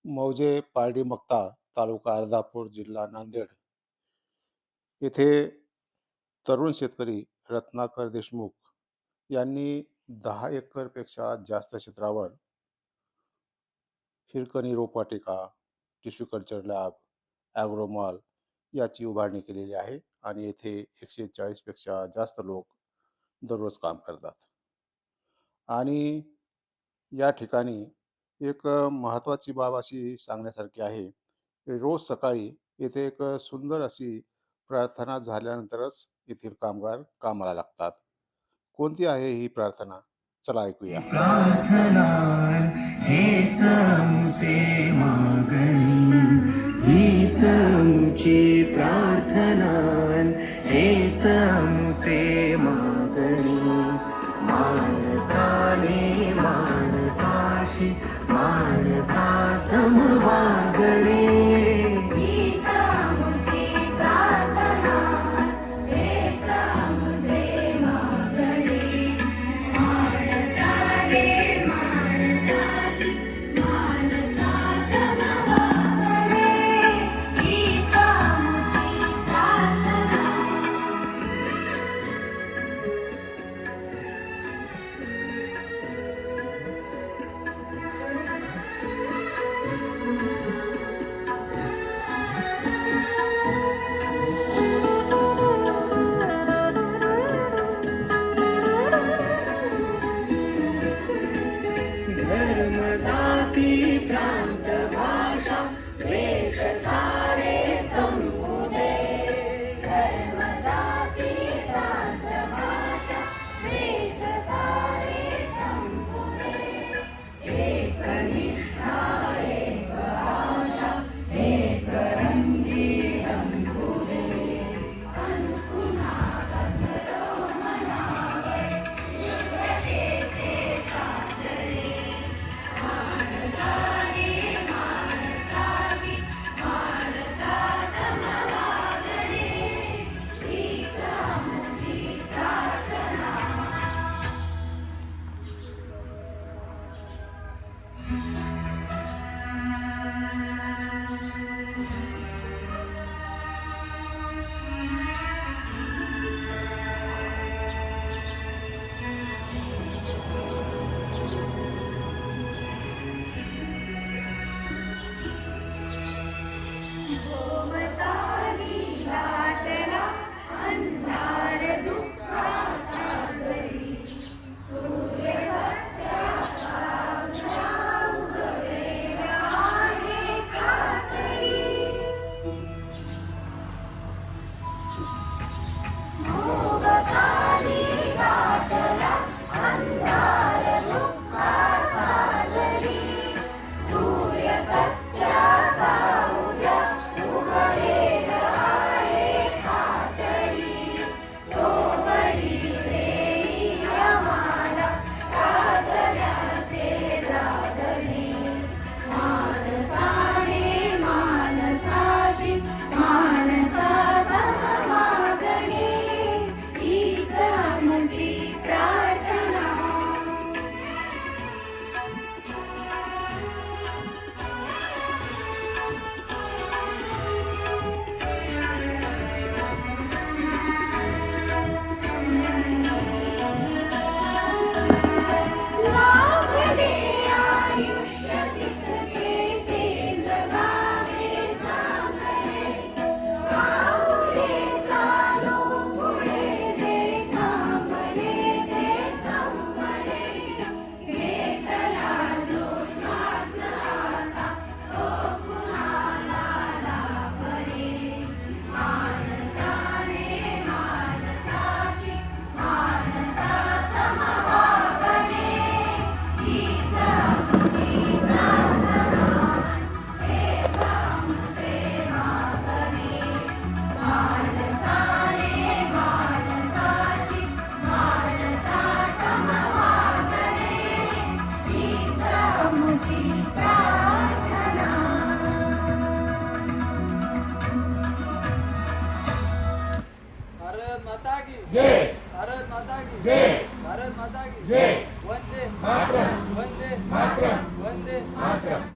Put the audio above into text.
मौजे पारडी मक्ता तालुका अर्धापूर जिल्हा नांदेड येथे तरुण शेतकरी रत्नाकर देशमुख यांनी 10 एकरपेक्षा जास्त क्षेत्रावर हिरकणी रोपवाटिका, टिश्यू कल्चर लॅब, ॲग्रोमॉल याची उभारणी केलेली आहे आणि येथे 140 पेक्षा जास्त लोक दररोज काम करतात. आणि या ठिकाणी एक महत्त्वाची बाब अशी सांगण्यासारखी आहे, की रोज सकाळी येथे एक सुंदर अशी प्रार्थना झाल्यानंतरच येथील कामगार कामाला लागतात. कोणती आहे ही प्रार्थना? चला ऐकूया. प्रार्थना हेच आमचे मागणी, हीच आमची प्रार्थना, हेच आमचे मागणी. माणसाने माणसाशी माणसा समवागणे,